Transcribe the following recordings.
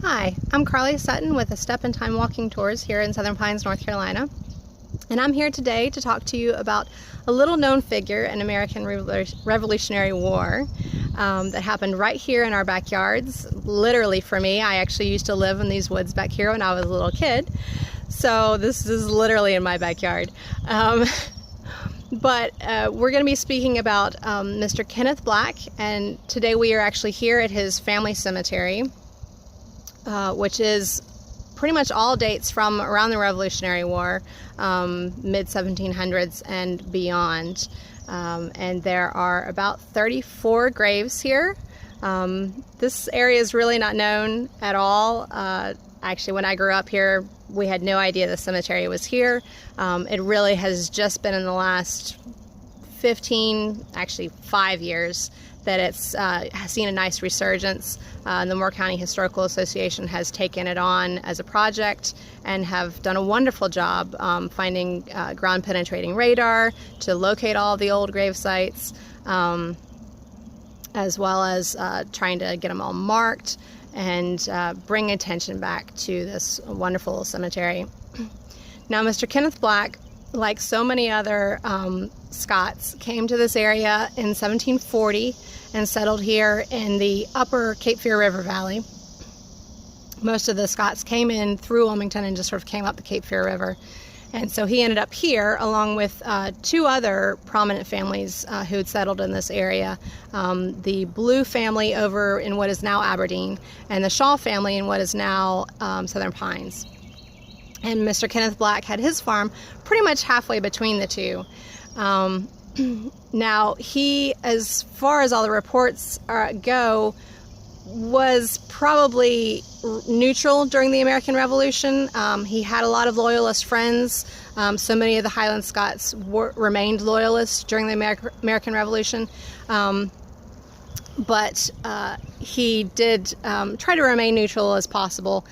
Hi, I'm Carly Sutton with a Step in Time Walking Tours here in Southern Pines, North Carolina. And I'm here today to talk to you about a little known figure in American Revolutionary War that happened right here in our backyards. Literally for me, I actually used to live in these woods back here when I was a little kid. So this is literally in my backyard. But we're going to be speaking about Mr. Kenneth Black, and today we are actually here at his family cemetery, which is pretty much all dates from around the Revolutionary War, mid-1700s and beyond. And there are about 34 graves here. This area is really not known at all. Actually, when I grew up here, we had no idea the cemetery was here. It really has just been in the last 5 years that it's seen a nice resurgence. The Moore County Historical Association has taken it on as a project and have done a wonderful job finding ground penetrating radar to locate all the old grave sites, as well as trying to get them all marked and bring attention back to this wonderful cemetery. Now, Mr. Kenneth Black, like so many other Scots, came to this area in 1740 and settled here in the upper Cape Fear River Valley. Most of the Scots came in through Wilmington and just sort of came up the Cape Fear River. And so he ended up here along with two other prominent families who had settled in this area. The Blue family over in what is now Aberdeen, and the Shaw family in what is now Southern Pines. And Mr. Kenneth Black had his farm pretty much halfway between the two. Now, he, as far as all the reports go, was probably neutral during the American Revolution. He had a lot of loyalist friends. So many of the Highland Scots remained loyalists during the American Revolution. But he did try to remain neutral as possible.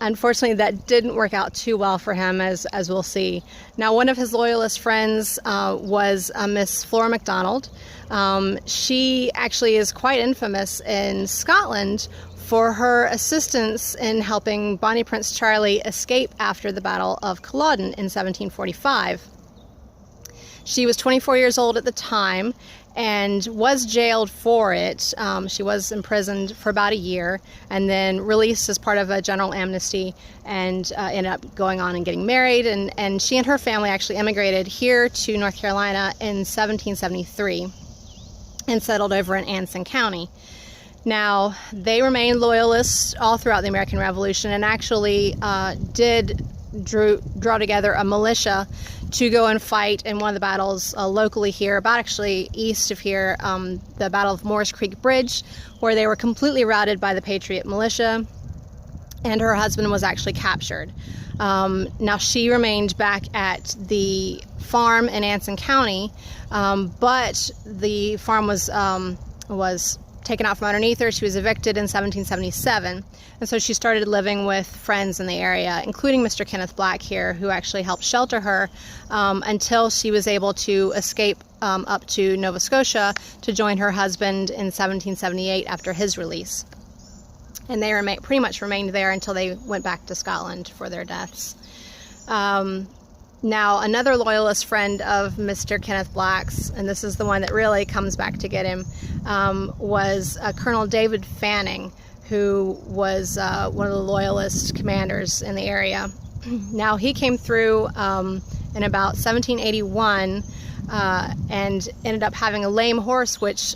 Unfortunately, that didn't work out too well for him, as we'll see. Now, one of his loyalist friends was Miss Flora MacDonald. She actually is quite infamous in Scotland for her assistance in helping Bonnie Prince Charlie escape after the Battle of Culloden in 1745. She was 24 years old at the time and was jailed for it. She was imprisoned for about a year and then released as part of a general amnesty, and ended up going on and getting married. And she and her family actually immigrated here to North Carolina in 1773 and settled over in Anson County. Now, they remained loyalists all throughout the American Revolution and actually did draw together a militia to go and fight in one of the battles locally here, about actually east of here, the Battle of Moore's Creek Bridge, where they were completely routed by the Patriot militia, and her husband was actually captured. Now, she remained back at the farm in Anson County, but the farm was taken out from underneath her. She was evicted in 1777, and so she started living with friends in the area, including Mr. Kenneth Black here, who actually helped shelter her until she was able to escape up to Nova Scotia to join her husband in 1778 after his release. And they pretty much remained there until they went back to Scotland for their deaths. Now, another loyalist friend of Mr. Kenneth Black's, and this is the one that really comes back to get him, was Colonel David Fanning, who was one of the loyalist commanders in the area. Now, he came through in about 1781 and ended up having a lame horse, which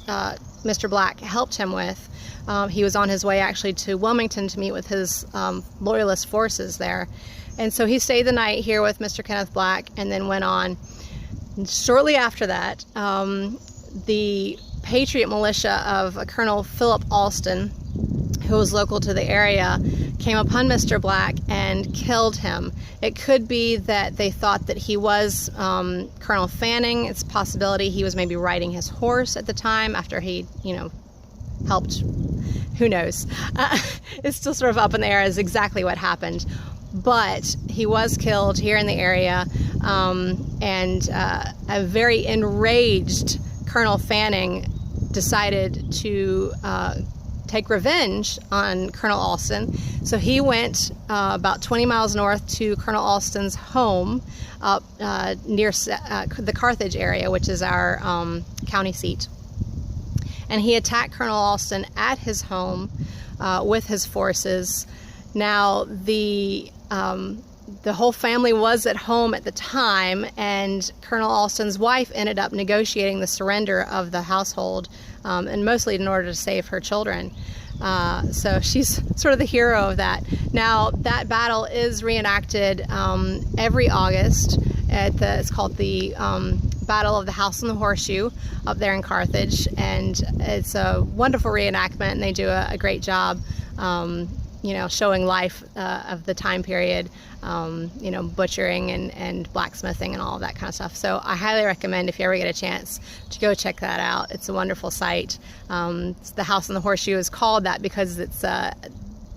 Mr. Black helped him with. He was on his way actually to Wilmington to meet with his loyalist forces there. And so he stayed the night here with Mr. Kenneth Black and then went on. And shortly after that, the Patriot militia of a Colonel Philip Alston, who was local to the area, came upon Mr. Black and killed him. It could be that they thought that he was Colonel Fanning. It's a possibility he was maybe riding his horse at the time after he, helped. Who knows? It's still sort of up in the air as exactly what happened. But he was killed here in the area, and a very enraged Colonel Fanning decided to take revenge on Colonel Alston. So he went about 20 miles north to Colonel Alston's home up near the Carthage area, which is our county seat. And he attacked Colonel Alston at his home with his forces. Now, the whole family was at home at the time, and Colonel Alston's wife ended up negotiating the surrender of the household, and mostly in order to save her children. So she's sort of the hero of that. Now, that battle is reenacted every August. It's called the Battle of the House and the Horseshoe up there in Carthage, and it's a wonderful reenactment, and they do a great job showing life of the time period, butchering and blacksmithing and all of that kind of stuff. So I highly recommend, if you ever get a chance, to go check that out. It's a wonderful sight. The House on the Horseshoe is called that because it's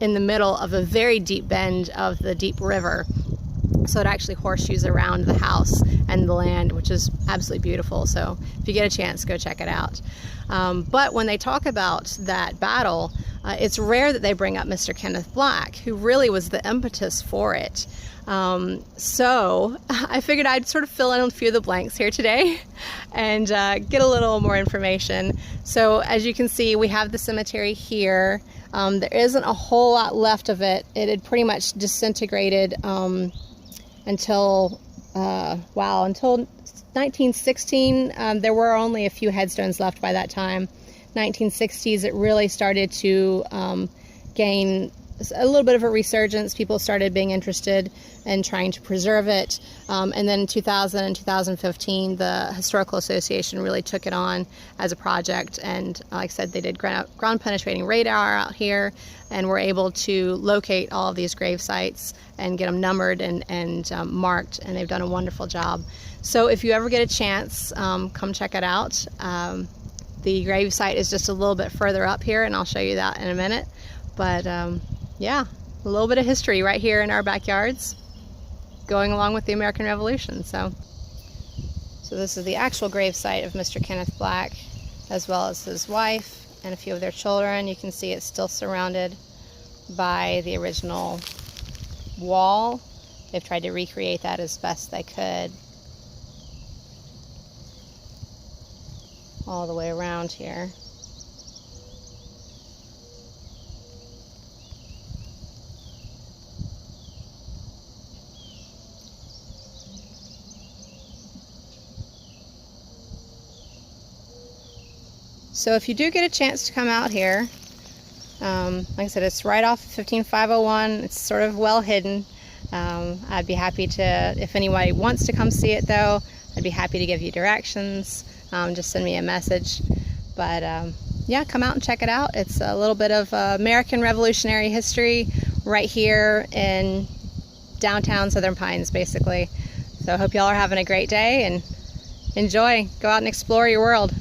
in the middle of a very deep bend of the deep river. So it actually horseshoes around the house and the land, which is absolutely beautiful. So if you get a chance, go check it out. But when they talk about that battle, it's rare that they bring up Mr. Kenneth Black, who really was the impetus for it. So I figured I'd sort of fill in a few of the blanks here today and get a little more information. So as you can see, we have the cemetery here. There isn't a whole lot left of it. It had pretty much disintegrated until 1916. There were only a few headstones left by that time. 1960s, it really started to gain a little bit of a resurgence. People started being interested in trying to preserve it. And then in 2000 and 2015, the Historical Association really took it on as a project. And like I said, they did ground penetrating radar out here, and were able to locate all of these grave sites and get them numbered and marked. And they've done a wonderful job. So if you ever get a chance, come check it out. The grave site is just a little bit further up here, and I'll show you that in a minute. But yeah, a little bit of history right here in our backyards, going along with the American Revolution. So this is the actual grave site of Mr. Kenneth Black, as well as his wife and a few of their children. You can see it's still surrounded by the original wall. They've tried to recreate that as best they could, all the way around here. So if you do get a chance to come out here, like I said, it's right off 15501. It's sort of well hidden. I'd be happy to, if anybody wants to come see it though, I'd be happy to give you directions. Just send me a message. But yeah, come out and check it out. It's a little bit of American Revolutionary history right here in downtown Southern Pines, basically. So I hope y'all are having a great day and enjoy. Go out and explore your world.